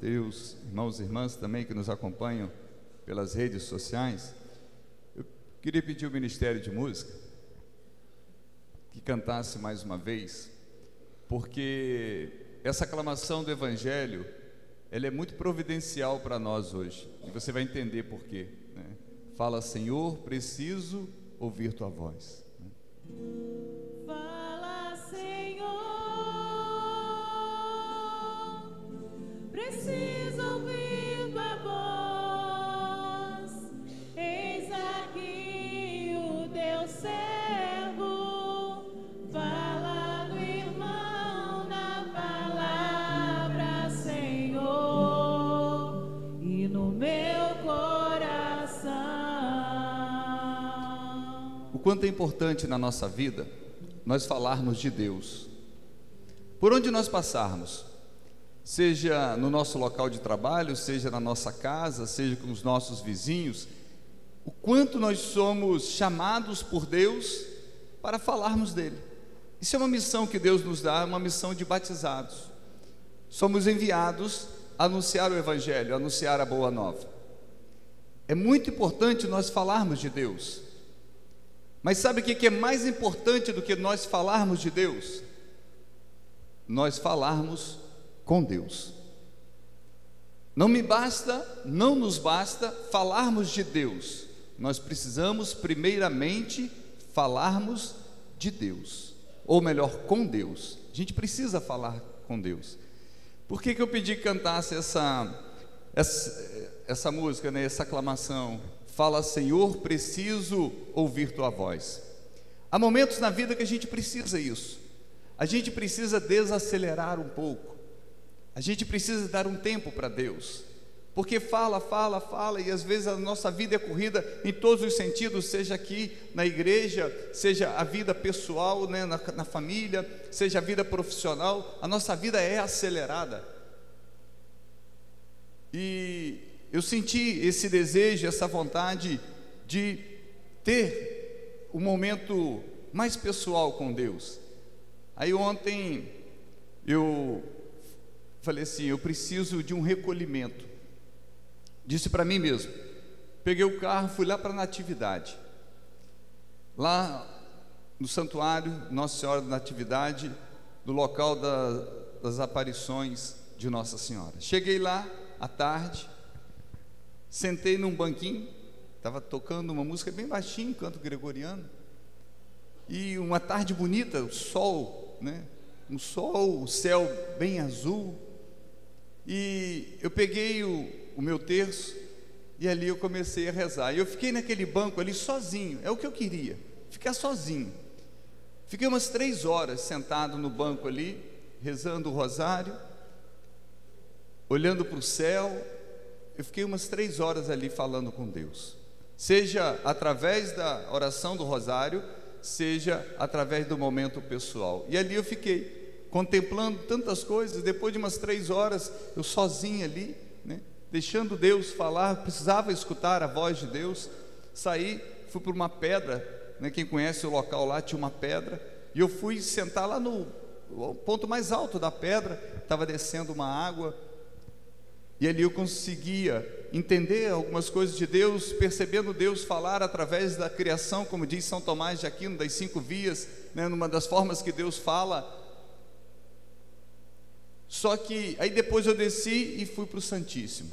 Mateus, irmãos e irmãs também que nos acompanham pelas redes sociais. Eu queria pedir ao Ministério de Música que cantasse mais uma vez, porque essa aclamação do Evangelho, ela é muito providencial para nós hoje, e você vai entender por quê, né? Fala: Senhor, preciso ouvir tua voz, né? Fala, Senhor, preciso ouvir tua voz. Eis aqui o teu servo, fala do irmão na palavra, Senhor, e no meu coração. O quanto é importante na nossa vida nós falarmos de Deus. Por onde nós passarmos, seja no nosso local de trabalho, seja na nossa casa, seja com os nossos vizinhos, o quanto nós somos chamados por Deus para falarmos dele. Isso é uma missão que Deus nos dá, uma missão de batizados. Somos enviados a anunciar o Evangelho, a anunciar a boa nova. É muito importante nós falarmos de Deus. Mas sabe o que é mais importante do que nós falarmos de Deus? Nós falarmos com Deus. Não nos basta falarmos de Deus. Nós precisamos primeiramente falarmos de Deus, ou melhor, com Deus. A gente precisa falar com Deus. Por que eu pedi que cantasse essa música, né? Essa aclamação? Fala, Senhor, preciso ouvir tua voz. Há momentos na vida que a gente precisa isso. A gente precisa desacelerar um pouco. A gente precisa dar um tempo para Deus. Porque fala, e às vezes a nossa vida é corrida em todos os sentidos, seja aqui na igreja, seja a vida pessoal, né, na família, seja a vida profissional. A nossa vida é acelerada. E eu senti esse desejo, essa vontade de ter um momento mais pessoal com Deus. Aí ontem eu falei assim: eu preciso de um recolhimento. Disse para mim mesmo. Peguei o carro, fui lá para a Natividade. Lá no santuário Nossa Senhora da Natividade, do local das aparições de Nossa Senhora. Cheguei lá à tarde, sentei num banquinho, estava tocando uma música bem baixinho, canto gregoriano, e uma tarde bonita, o sol, né? Um sol, o céu bem azul, e eu peguei o meu terço, e ali eu comecei a rezar, e eu fiquei naquele banco ali sozinho, é o que eu queria, ficar sozinho. Fiquei umas 3 horas sentado no banco ali, rezando o rosário, olhando para o céu. Eu fiquei umas 3 horas ali falando com Deus, seja através da oração do rosário, seja através do momento pessoal. E ali eu fiquei contemplando tantas coisas. Depois de umas 3 horas, eu sozinho ali, né, deixando Deus falar, precisava escutar a voz de Deus. Saí, fui por uma pedra, né, quem conhece o local lá, tinha uma pedra, e eu fui sentar lá no ponto mais alto da pedra. Estava descendo uma água, e ali eu conseguia entender algumas coisas de Deus, percebendo Deus falar através da criação, como diz São Tomás de Aquino, das 5 vias, né, numa das formas que Deus fala. Só que aí depois eu desci e fui para o Santíssimo.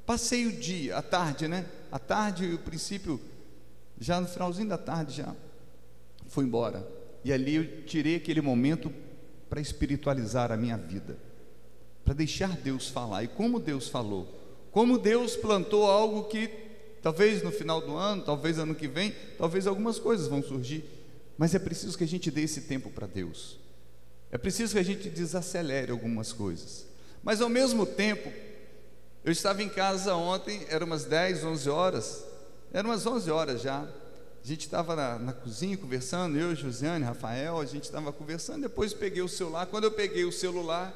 Passei o dia, a tarde, né? A tarde, o princípio, já no finalzinho da tarde, já fui embora. E ali eu tirei aquele momento para espiritualizar a minha vida, para deixar Deus falar. E como Deus falou, como Deus plantou algo que talvez no final do ano, talvez ano que vem, talvez algumas coisas vão surgir, mas é preciso que a gente dê esse tempo para Deus. É preciso que a gente desacelere algumas coisas. Mas ao mesmo tempo, eu estava em casa ontem, eram umas 10, 11 horas, eram umas 11 horas já. A gente estava na cozinha conversando, eu, Josiane, Rafael, a gente estava conversando. Depois peguei o celular. Quando eu peguei o celular,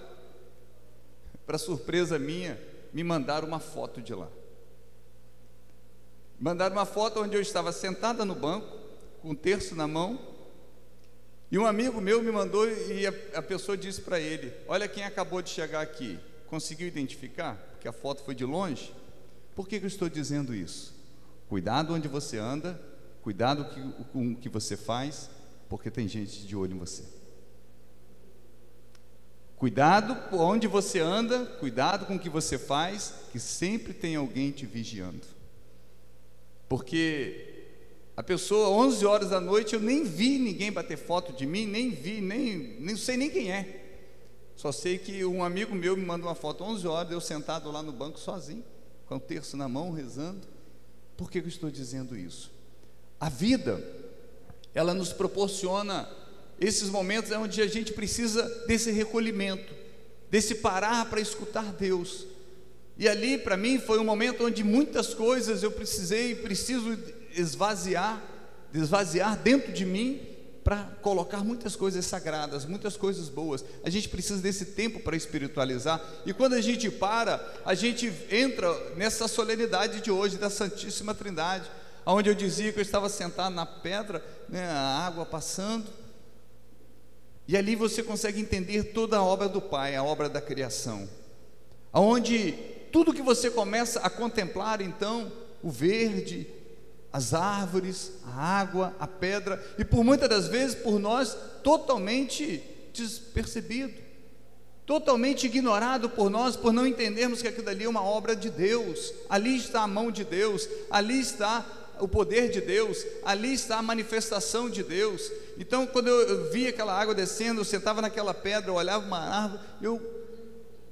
para surpresa minha, me mandaram uma foto de lá. Mandaram uma foto onde eu estava sentada no banco, com um terço na mão, e um amigo meu me mandou, e a pessoa disse para ele: olha quem acabou de chegar aqui, Conseguiu identificar? Porque a foto foi de longe. Por que eu estou dizendo isso? Cuidado onde você anda, cuidado com o que você faz, porque tem gente de olho em você. Cuidado onde você anda, cuidado com o que você faz, que sempre tem alguém te vigiando. Porque a pessoa, 11 horas da noite, eu nem vi ninguém bater foto de mim, nem sei nem quem é. Só sei que um amigo meu me mandou uma foto 11 horas, eu sentado lá no banco sozinho, com o terço na mão, rezando. Por que eu estou dizendo isso? A vida, ela nos proporciona esses momentos onde a gente precisa desse recolhimento, desse parar para escutar Deus. E ali, para mim, foi um momento onde muitas coisas eu preciso esvaziar dentro de mim, para colocar muitas coisas sagradas, muitas coisas boas. A gente precisa desse tempo para espiritualizar, e quando a gente para, a gente entra nessa solenidade de hoje, da Santíssima Trindade, onde eu dizia que eu estava sentado na pedra, né, a água passando, e ali você consegue entender toda a obra do Pai, a obra da criação, onde tudo que você começa a contemplar, então, o verde, as árvores, a água, a pedra, e por muitas das vezes por nós totalmente despercebido, totalmente ignorado por nós, por não entendermos que aquilo ali é uma obra de Deus. Ali está a mão de Deus, ali está o poder de Deus, ali está a manifestação de Deus. Então, quando eu via aquela água descendo, eu sentava naquela pedra, eu olhava uma árvore, eu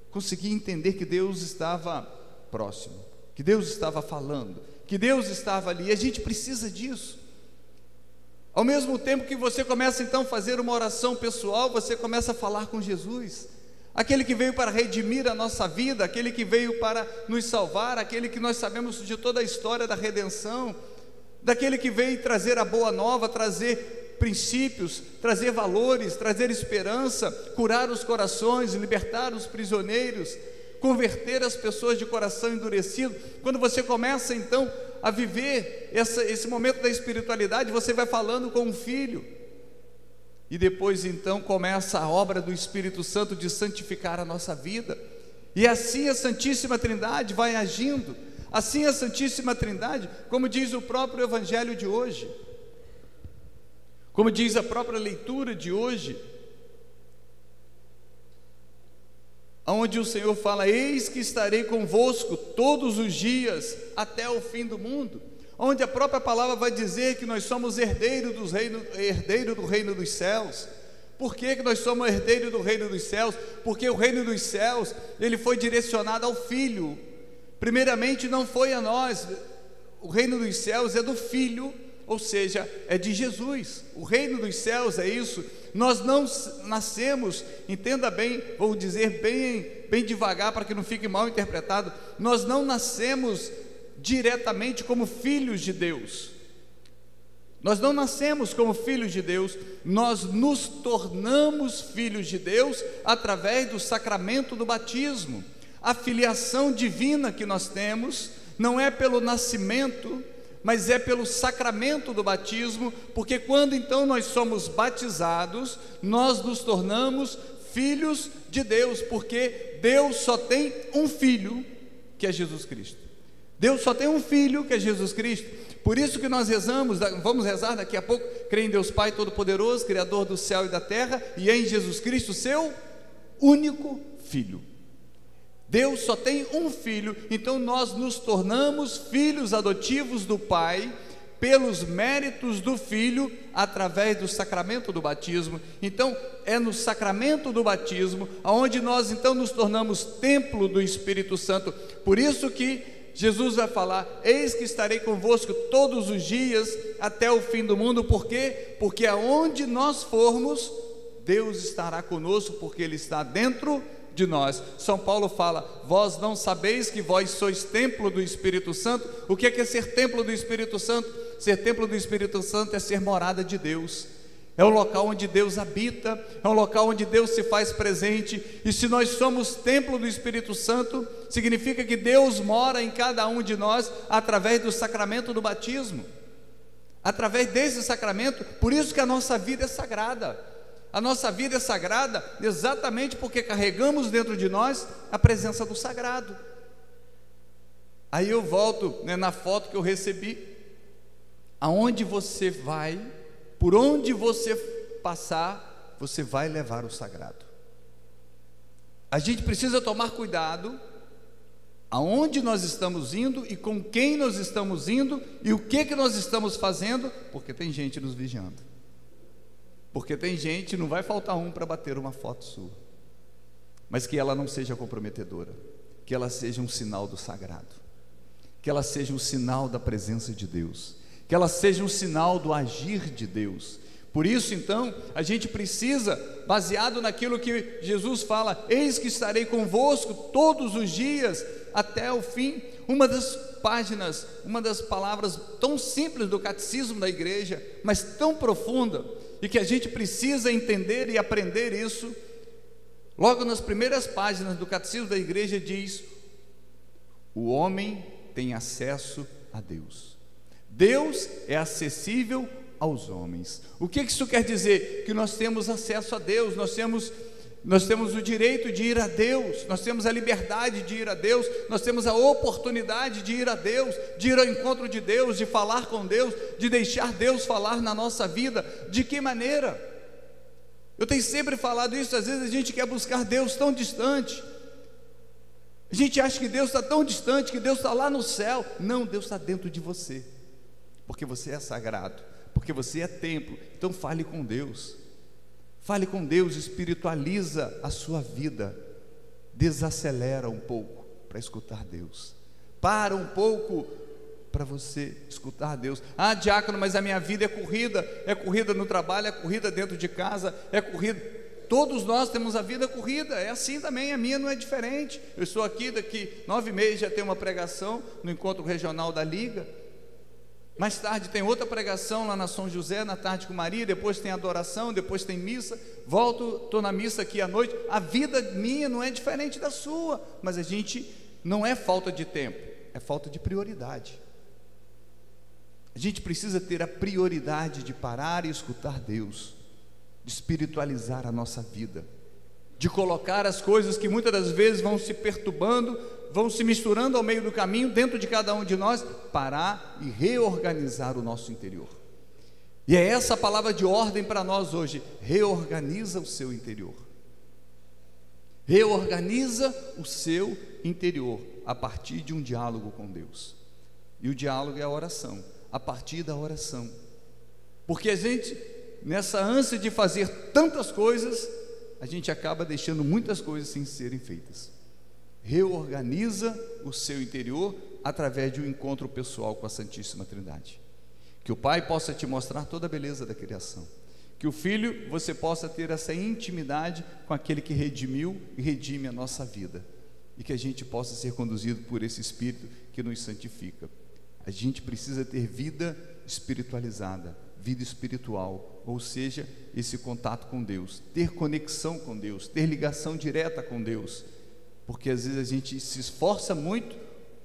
conseguia entender que Deus estava próximo, que Deus estava falando, que Deus estava ali. E a gente precisa disso. Ao mesmo tempo que você começa então a fazer uma oração pessoal, você começa a falar com Jesus, aquele que veio para redimir a nossa vida, aquele que veio para nos salvar, aquele que nós sabemos de toda a história da redenção, daquele que veio trazer a boa nova, trazer princípios, trazer valores, trazer esperança, curar os corações, libertar os prisioneiros, converter as pessoas de coração endurecido. Quando você começa então a viver esse momento da espiritualidade, você vai falando com um filho, e depois então começa a obra do Espírito Santo de santificar a nossa vida, e assim a Santíssima Trindade vai agindo, assim a Santíssima Trindade, como diz o próprio Evangelho de hoje, como diz a própria leitura de hoje, onde o Senhor fala: eis que estarei convosco todos os dias até o fim do mundo, onde a própria palavra vai dizer que nós somos herdeiro do reino dos céus. Por que nós somos herdeiros do reino dos céus? Porque o reino dos céus, ele foi direcionado ao Filho. Primeiramente não foi a nós, o reino dos céus é do Filho, ou seja, é de Jesus. O reino dos céus é isso. Nós não nascemos, entenda bem, vou dizer bem devagar para que não fique mal interpretado, nós não nascemos diretamente como filhos de Deus. Nós não nascemos como filhos de Deus, nós nos tornamos filhos de Deus através do sacramento do batismo. A filiação divina que nós temos não é pelo nascimento, mas é pelo sacramento do batismo, porque quando então nós somos batizados, nós nos tornamos filhos de Deus, porque Deus só tem um Filho, que é Jesus Cristo. Deus só tem um Filho, que é Jesus Cristo. Por isso que nós rezamos, vamos rezar daqui a pouco: creio em Deus Pai Todo-Poderoso, Criador do céu e da terra, e em Jesus Cristo, seu único Filho. Deus só tem um Filho, então nós nos tornamos filhos adotivos do Pai, pelos méritos do Filho, através do sacramento do batismo. Então é no sacramento do batismo onde nós então nos tornamos templo do Espírito Santo. Por isso que Jesus vai falar: eis que estarei convosco todos os dias até o fim do mundo. Por quê? Porque aonde nós formos, Deus estará conosco, porque Ele está dentro de nós. São Paulo fala: vós não sabeis que vós sois templo do Espírito Santo? O que é ser templo do Espírito Santo? Ser templo do Espírito Santo é ser morada de Deus, é o local onde Deus habita, é um local onde Deus se faz presente. E se nós somos templo do Espírito Santo, significa que Deus mora em cada um de nós através do sacramento do batismo, através desse sacramento. Por isso que a nossa vida é sagrada. A nossa vida é sagrada exatamente porque carregamos dentro de nós a presença do sagrado. Aí eu volto, na foto que eu recebi. Aonde você vai, por onde você passar, você vai levar o sagrado. A gente precisa tomar cuidado aonde nós estamos indo e com quem nós estamos indo e o que nós estamos fazendo, porque tem gente nos vigiando. Porque tem gente, não vai faltar um para bater uma foto sua, mas que ela não seja comprometedora, que ela seja um sinal do sagrado, que ela seja um sinal da presença de Deus, que ela seja um sinal do agir de Deus. Por isso então, a gente precisa, baseado naquilo que Jesus fala, eis que estarei convosco todos os dias até o fim. Uma das páginas, uma das palavras tão simples do catecismo da igreja, mas tão profunda, e que a gente precisa entender e aprender isso. Logo nas primeiras páginas do catecismo da igreja diz: o homem tem acesso a Deus. Deus é acessível aos homens. O que isso quer dizer? Que nós temos acesso a Deus, nós temos o direito de ir a Deus, nós temos a liberdade de ir a Deus, nós temos a oportunidade de ir a Deus, de ir ao encontro de Deus, de falar com Deus, de deixar Deus falar na nossa vida. De que maneira? Eu tenho sempre falado isso. Às vezes a gente quer buscar Deus tão distante, a gente acha que Deus está tão distante, que Deus está lá no céu. Não, Deus está dentro de você, porque você é sagrado, porque você é templo. Então fale com Deus. Fale com Deus, espiritualiza a sua vida, desacelera um pouco para escutar Deus, para um pouco para você escutar Deus. Ah, diácono, mas a minha vida é corrida no trabalho, é corrida dentro de casa, é corrida. Todos nós temos a vida corrida, é assim também, a minha não é diferente. Eu estou aqui, daqui 9 meses já tem uma pregação no encontro regional da Liga. Mais tarde tem outra pregação lá na São José, na tarde com Maria, depois tem adoração, depois tem missa, volto, estou na missa aqui à noite. A vida minha não é diferente da sua, mas a gente, não é falta de tempo, é falta de prioridade. A gente precisa ter a prioridade de parar e escutar Deus, de espiritualizar a nossa vida, de colocar as coisas que muitas das vezes vão se perturbando, vão se misturando ao meio do caminho, dentro de cada um de nós, parar e reorganizar o nosso interior. E é essa a palavra de ordem para nós hoje: reorganiza o seu interior. Reorganiza o seu interior a partir de um diálogo com Deus. E o diálogo é a oração, a partir da oração. Porque a gente, nessa ânsia de fazer tantas coisas, a gente acaba deixando muitas coisas sem serem feitas. Reorganiza o seu interior através de um encontro pessoal com a Santíssima Trindade. Que o Pai possa te mostrar toda a beleza da criação, que o Filho, você possa ter essa intimidade com aquele que redimiu e redime a nossa vida, e que a gente possa ser conduzido por esse Espírito que nos santifica. A gente precisa ter vida espiritualizada, vida espiritual, ou seja, esse contato com Deus, ter conexão com Deus, ter ligação direta com Deus, porque às vezes a gente se esforça muito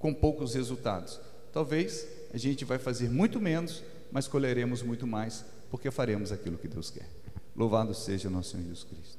com poucos resultados. Talvez a gente vai fazer muito menos, mas colheremos muito mais, porque faremos aquilo que Deus quer. Louvado seja o nosso Senhor Jesus Cristo.